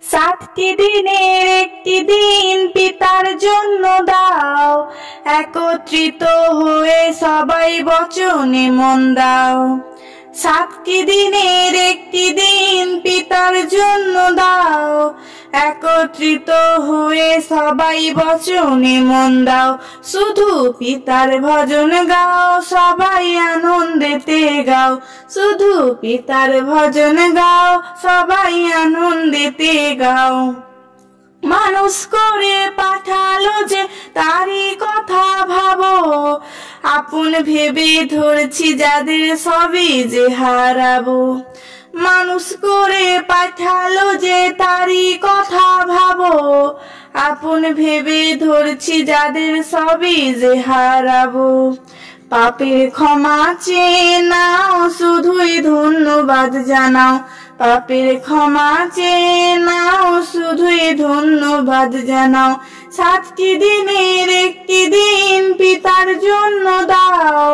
সাতটি দিনের একটি দিন পিতার জন্য দাও, একত্রিত হয়ে সবাই বচনে মন দাও। সাতটি দিনের একটি দিন পিতার জন্য দাও, একত্রিত হয়ে সবাই বচনে মন দাও। শুধু পিতার ভজন গাও, সবাই আনন্দেতে গাও। শুধু পিতার ভজন গাও, সবাই আনন্দেতে গাও। মানুষ করে পাঠালো যে তারই কথা ভাবো, আপন ভেবে ধরছি যাদের সবই যে হারাবো। মানুষ করে পাঠালো যে তারই কথা ভাবো, আপন ভেবে ধরছি যাদের সবই যে হারাবো। পাপের ক্ষমা চেয়ে নাও, শুধুই ধন্যবাদ জানাও। পাপের ক্ষমা চেয়ে নাও, শুধুই ধন্যবাদ জানাও। সাতটি দিনের একটি দিন পিতার জন্য দাও,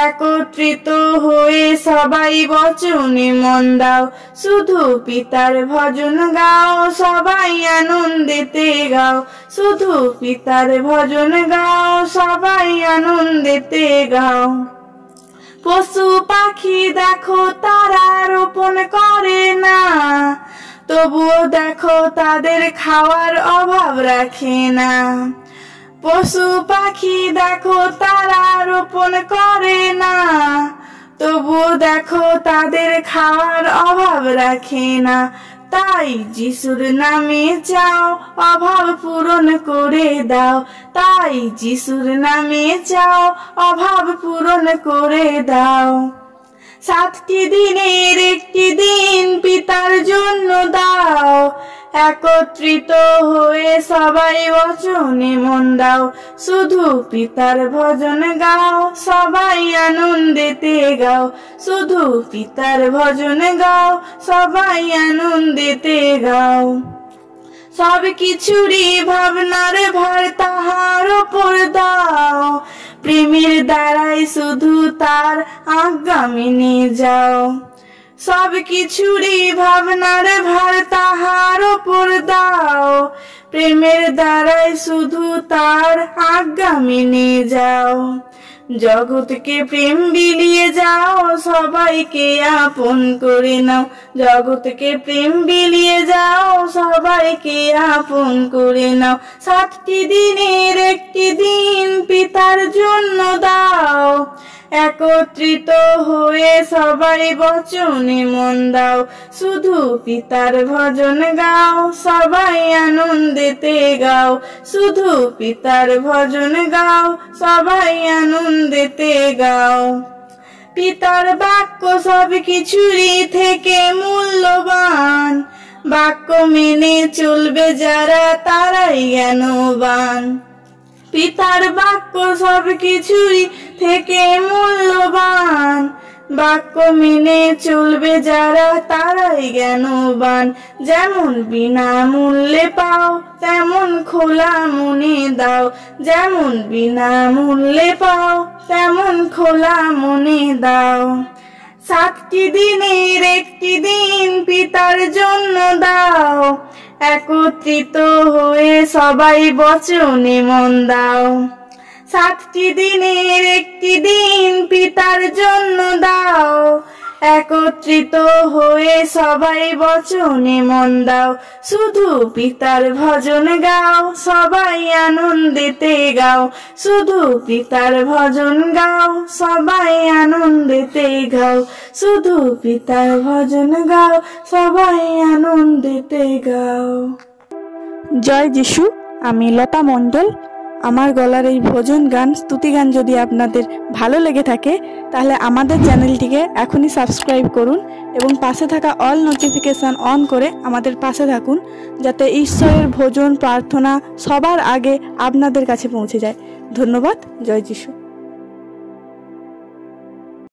একত্রিত হয়ে সবাই বচনে মন দাও। শুধু পিতার ভজন গাও, সবাই আনন্দেতে গাও। শুধু পিতার ভজন গাও, সবাই আনন্দেতে গাও। পশু পাখি দেখো তারা রোপণ করে না, তবুও দেখো তাদের খাওয়ার অভাব রাখে না। পশু পাখি দেখো তারা রোপণ করে না, তবুও দেখো তাদের খাওয়ার অভাব রাখে না। তাই যিশুর নামে চাও, অভাব পূরণ করে দাও। তাই যিশুর নামে চাও, অভাব পূরণ করে দাও। সাতটি দিনের একটি দিন পিতার জন্য দাও, একত্রিত হয়ে সবাই বচনে মন দাও। শুধু পিতার ভজন গাও, সবাই আনন্দেতে গাও। শুধু পিতার ভজন গাও, সবাই আনন্দেতে গাও। সব কিছুরই ভাবনার ভার তাহার উপর দাও, প্রেমের দ্বারাই শুধু তার আজ্ঞা মেনে যাও। সব কিছুরই ভাবনার ভার তাহার উপর দাও, প্রেমের দ্বারাই শুধু তার আজ্ঞা মেনে যাও। জগৎকে প্রেম বিলিয়ে যাও, সবাইকে আপন করে নাও। জগৎকে প্রেম বিলিয়ে যাও, সবাইকে আপন করে নাও। সাতটি দিনের একটি দিন পিতার জন্য দাও, একত্রিত হয়ে সবাই বচনে মন দাও। শুধু পিতার ভজন গাও, সবাই আনন্দেতে গাও। শুধু পিতার ভজন গাও, সবাই আনন্দেতে গাও। পিতার বাক্য সব কিছুরই থেকে মূল্যবান, বাক্য মেনে চলবে যারা তারাই জ্ঞানবান। পিতার বাক্য সব কিছুরই থেকে মূল্যবান, বাক্য মেনে চলবে যারা তারাই জ্ঞানবান। যেমন বিনামূল্যে পাও, তেমন খোলা মনে দাও। যেমন বিনামূল্যে পাও, তেমন খোলা মনে দাও। সাতটি দিনের একটি দিন পিতার জন্য দাও, একত্রিত হয়ে সবাই বচনে মন দাও। সাতটি দিনের একটি দিন পিতার জন্য দাও, একত্রিত হয়ে সবাই বচনে মন দাও। শুধু পিতার ভজন গাও, সবাই আনন্দেতে গাও। শুধু পিতার ভজন গাও, সবাই আনন্দেতে গাও। শুধু পিতার ভজন গাও, সবাই আনন্দেতে গাও। জয় যিশু। আমি লতা মণ্ডল। আমার গলার এই ভজন গান, স্তুতি গান যদি আপনাদের ভালো লেগে থাকে তাহলে আমাদের চ্যানেলটিকে এখনই সাবস্ক্রাইব করুন এবং পাশে থাকা অল নোটিফিকেশান অন করে আমাদের পাশে থাকুন, যাতে ঈশ্বরের ভজন প্রার্থনা সবার আগে আপনাদের কাছে পৌঁছে যায়। ধন্যবাদ। জয় যিশু।